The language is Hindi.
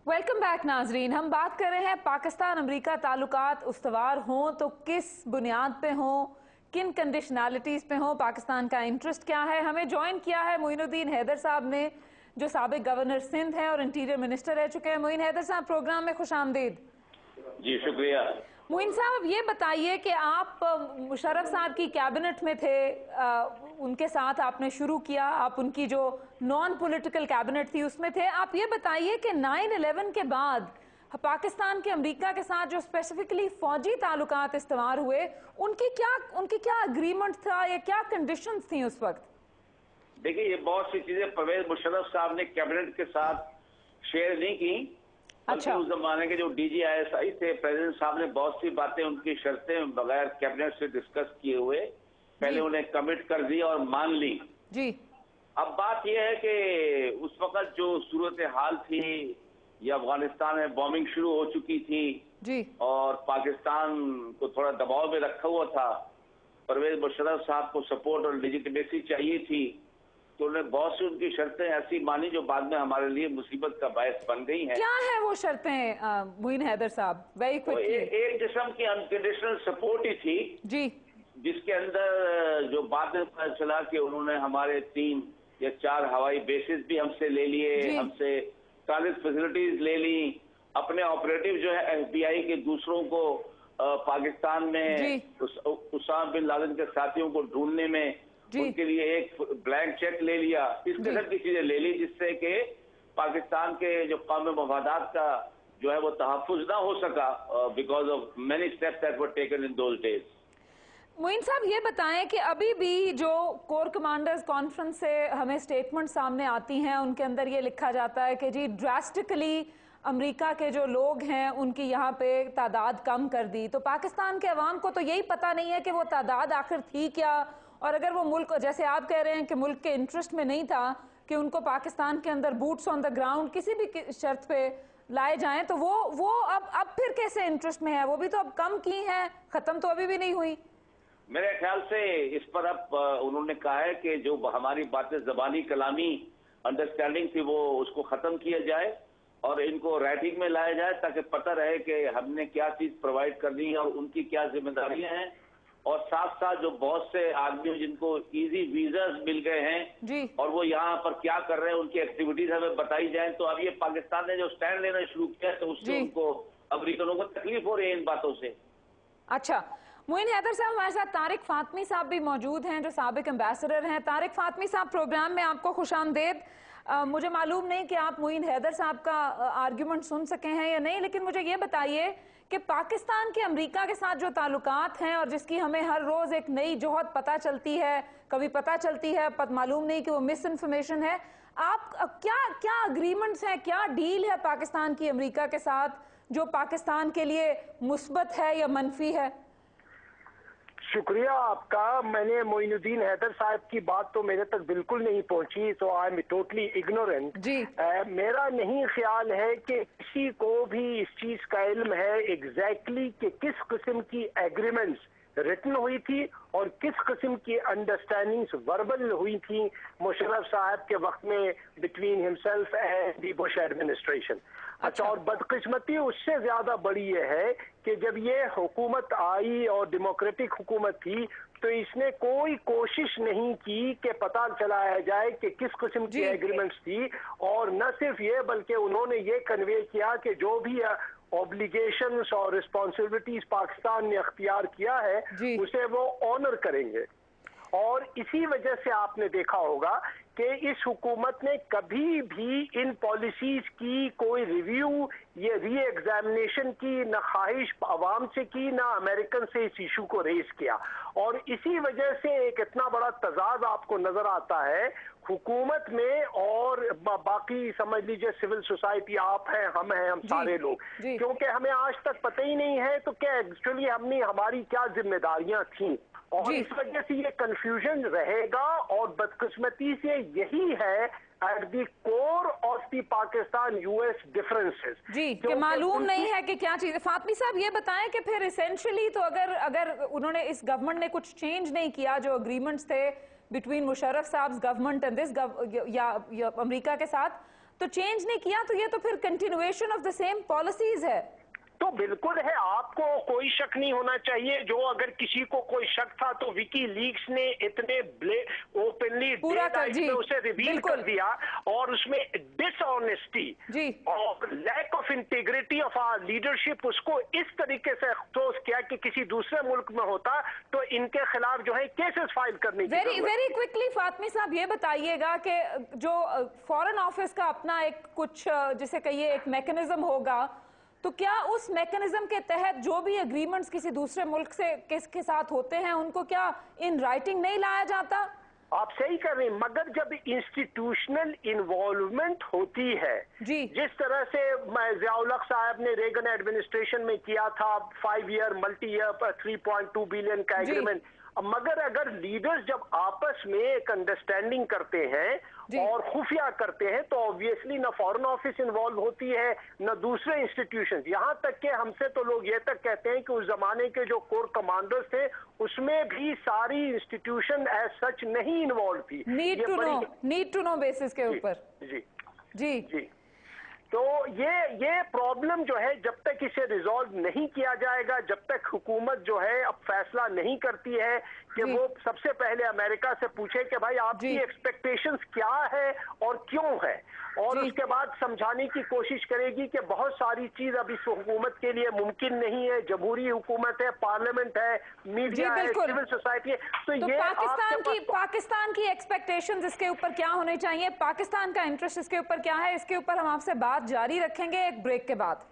वेलकम बैक नाजरीन। हम बात कर रहे हैं पाकिस्तान अमरीका ताल्लुकात उस्तवार हों तो किस बुनियाद पे हों, किन कंडीशनैलिटीज़ पे हों, पाकिस्तान का इंटरेस्ट क्या है। हमें ज्वाइन किया है मोइनुद्दीन हैदर साहब ने, जो साबिक गवर्नर सिंध हैं और इंटीरियर मिनिस्टर रह चुके हैं। मोइन हैदर साहब, प्रोग्राम में खुश आमदीद। जी शुक्रिया। मोइन साहब, ये बताइए कि आप मुशर्रफ साहब की कैबिनेट में थे, उनके साथ आपने शुरू किया, आप उनकी जो नॉन पॉलिटिकल कैबिनेट थी उसमें थे। आप ये बताइए कि 9/11 के बाद पाकिस्तान के अमेरिका के साथ जो स्पेसिफिकली फौजी ताल्लुकात इस्तेमाल हुए, उनकी क्या अग्रीमेंट था या क्या कंडीशंस थी उस वक्त? देखिए, ये बहुत सी चीजें परवेज मुशर्रफ साहब ने कैबिनेट के साथ शेयर नहीं की। अच्छा। उस जमाने के जो DGISI थे, प्रेसिडेंट साहब ने बहुत सी बातें, उनकी शर्तें बगैर कैबिनेट से डिस्कस किए हुए पहले उन्हें कमिट कर दी और मान ली। जी। अब बात यह है कि उस वक्त जो सूरत हाल थी, ये अफगानिस्तान में बॉम्बिंग शुरू हो चुकी थी जी, और पाकिस्तान को थोड़ा दबाव में रखा हुआ था। परवेज मुशर्रफ साहब को सपोर्ट और लेजिटिमेसी चाहिए थी, तो उन्होंने बहुत सी उनकी शर्तें ऐसी मानी जो बाद में हमारे लिए मुसीबत का बायस बन गई हैं। क्या है वो शर्तें मोइन हैदर साहब? Very quickly. एक किस्म की अनकंडीशनल सपोर्ट ही थी जी, जिसके अंदर जो बाद में पता चला कि उन्होंने हमारे 3 या 4 हवाई बेसिस भी हमसे ले लिए, हमसे ट्रांजिट फैसिलिटीज ले ली, अपने ऑपरेटिव जो है FBI के दूसरों को पाकिस्तान में उसामा बिन लादेन के साथियों को ढूंढने में उनके लिए एक ब्लैंक चेक ले लिया। इस तरह की चीजें ले ली जिससे कि पाकिस्तान के जो कौमी मफादात का जो है वो तहफ़्फ़ुज़ ना हो सका, because of many steps that were taken in those days. Moin साहब, ये बताएं कि अभी भी जो कोर कमांडर्स कॉन्फ्रेंस से हमें स्टेटमेंट सामने आती हैं, उनके अंदर ये लिखा जाता है कि जी ड्रास्टिकली अमेरिका के जो लोग हैं उनकी यहाँ पे तादाद कम कर दी। तो पाकिस्तान के अवाम को तो यही पता नहीं है कि वो तादाद आखिर थी क्या, और अगर वो मुल्क, जैसे आप कह रहे हैं कि मुल्क के इंटरेस्ट में नहीं था कि उनको पाकिस्तान के अंदर बूट्स ऑन द ग्राउंड किसी भी शर्त पे लाए जाएं, तो वो अब फिर कैसे इंटरेस्ट में है? वो भी तो अब कम की हैं, खत्म तो अभी भी नहीं हुई। मेरे ख्याल से इस पर अब उन्होंने कहा है कि जो हमारी बातें ज़बानी कलामी अंडरस्टैंडिंग थी वो उसको खत्म किया जाए और इनको राइटिंग में लाया जाए, ताकि पता रहे कि हमने क्या चीज प्रोवाइड करनी है और उनकी क्या जिम्मेदारियां हैं। और साथ साथ जो बहुत से आदमी जिनको इजी वीजास मिल गए हैं जी, और वो यहाँ पर क्या कर रहे हैं, उनकी एक्टिविटीज हमें बताई जाए। तो अब ये पाकिस्तान ने जो स्टैंड लेना शुरू किया है, तो उससे उनको अमेरिकनों को तकलीफ हो रही है इन बातों से। अच्छा, मोइन हैदर साहब, हमारे साथ तारिक फातमी साहब भी मौजूद हैं जो साबिक एम्बेसडर हैं। तारिक फातमी साहब, प्रोग्राम में आपको खुशामदेद। मुझे मालूम नहीं कि आप मोइन हैदर साहब का आर्ग्यूमेंट सुन सके हैं या नहीं, लेकिन मुझे ये बताइए कि पाकिस्तान के अमेरिका के साथ जो ताल्लुकात हैं और जिसकी हमें हर रोज एक नई जोहत पता चलती है, कभी पता चलती है मालूम नहीं कि वो मिस इन्फॉर्मेशन है, आप क्या क्या अग्रीमेंट्स हैं, क्या डील है पाकिस्तान की अमेरिका के साथ जो पाकिस्तान के लिए मुस्बत है या मनफी है? शुक्रिया आपका। मैंने मोइनुद्दीन हैदर साहब की बात तो मेरे तक बिल्कुल नहीं पहुंची, तो आई एम टोटली इग्नोरेंट। मेरा नहीं ख्याल है कि किसी को भी इस चीज का इल्म है एग्जैक्टली कि किस किस्म की एग्रीमेंट्स रिटन हुई थी और किस किस्म की अंडरस्टैंडिंग्स वर्बल हुई थी मुशर्रफ साहब के वक्त में between himself and the Bush administration. अच्छा, और बदकिस्मती उससे ज्यादा बड़ी ये है कि जब ये हुकूमत आई और डेमोक्रेटिक हुकूमत थी, तो इसने कोई कोशिश नहीं की कि पता चलाया जाए कि किस किस्म की एग्रीमेंट्स थी। और न सिर्फ ये, बल्कि उन्होंने ये कन्वे किया कि जो भी ऑब्लिगेशंस और रिस्पॉन्सिबिलिटीज पाकिस्तान ने अख्तियार किया है उसे वो ऑनर करेंगे। और इसी वजह से आपने देखा होगा कि इस हुकूमत ने कभी भी इन पॉलिसीज की कोई रिव्यू या री एग्जामिनेशन की न ख्वाहिश अवाम से की, न अमेरिकन से इस इशू को रेज किया। और इसी वजह से एक इतना बड़ा तजाद आपको नजर आता है हुकूमत में और बाकी समझ लीजिए सिविल सोसाइटी, आप हैं, हम सारे लोग, क्योंकि हमें आज तक पता ही नहीं है तो क्या एक्चुअली हमारी क्या जिम्मेदारियां थी। और इस वजह से ये कंफ्यूजन रहेगा और बदकिस्मती से यही है at the core of the Pakistan US differences जी, कि मालूम नहीं है कि क्या चीज। फातमी साहब, ये बताएं कि फिर इसेंशियली तो अगर उन्होंने, इस गवर्नमेंट ने कुछ चेंज नहीं किया, जो अग्रीमेंट्स थे बिटवीन मुशर्रफ साहब गवर्नमेंट एंड दिस या अमेरिका के साथ, तो चेंज नहीं किया, तो ये तो फिर continuation of the same policies है। तो बिल्कुल है, आपको कोई शक नहीं होना चाहिए। जो अगर किसी को कोई शक था तो विकी लीक्स ने इतने ओपनली उसे रिवील कर दिया, और उसमें डिसऑनेस्टी और lack of integrity of our leadership उसको इस तरीके से एक्सपोज किया कि किसी दूसरे मुल्क में होता तो इनके खिलाफ जो है केसेस फाइल करने की। वेरी क्विकली फातमी साहब ये बताइएगा कि जो फॉरेन ऑफिस का अपना एक कुछ जिसे कहिए एक मैकेनिज्म होगा, तो क्या उस मैकेनिज्म के तहत जो भी एग्रीमेंट्स किसी दूसरे मुल्क से किसके साथ होते हैं उनको क्या इन राइटिंग नहीं लाया जाता? आप सही कर रहे हैं, मगर जब इंस्टीट्यूशनल इन्वॉल्वमेंट होती है, जिस तरह से ज़ियाउल हक साहब ने रेगन एडमिनिस्ट्रेशन में किया था 5 ईयर मल्टी ईयर पर 3.2 बिलियन का एग्रीमेंट, मगर अगर लीडर्स जब आपस में एक अंडरस्टैंडिंग करते हैं और खुफिया करते हैं तो ऑब्वियसली न फॉरेन ऑफिस इन्वॉल्व होती है न दूसरे इंस्टीट्यूशंस। यहाँ तक के हमसे तो लोग ये तक कहते हैं कि उस जमाने के जो कोर कमांडर्स थे उसमें भी सारी इंस्टीट्यूशन एज सच नहीं इन्वॉल्व थी। नीड टू नो बेसिस के ऊपर। जी जी जी। तो ये प्रॉब्लम जो है जब तक इसे रिजॉल्व नहीं किया जाएगा, जब तक हुकूमत जो है अब फैसला नहीं करती है कि वो सबसे पहले अमेरिका से पूछे कि भाई आपकी एक्सपेक्टेशंस क्या है और क्यों है, और उसके बाद समझाने की कोशिश करेगी कि बहुत सारी चीज अब इस हुकूमत के लिए मुमकिन नहीं है, जमहूरी हुकूमत है, पार्लियामेंट है, मीडिया है, सिविल सोसाइटी है। तो ये पाकिस्तान की एक्सपेक्टेशंस इसके ऊपर क्या होने चाहिए, पाकिस्तान का इंटरेस्ट इसके ऊपर क्या है, इसके ऊपर हम आपसे बात जारी रखेंगे एक ब्रेक के बाद।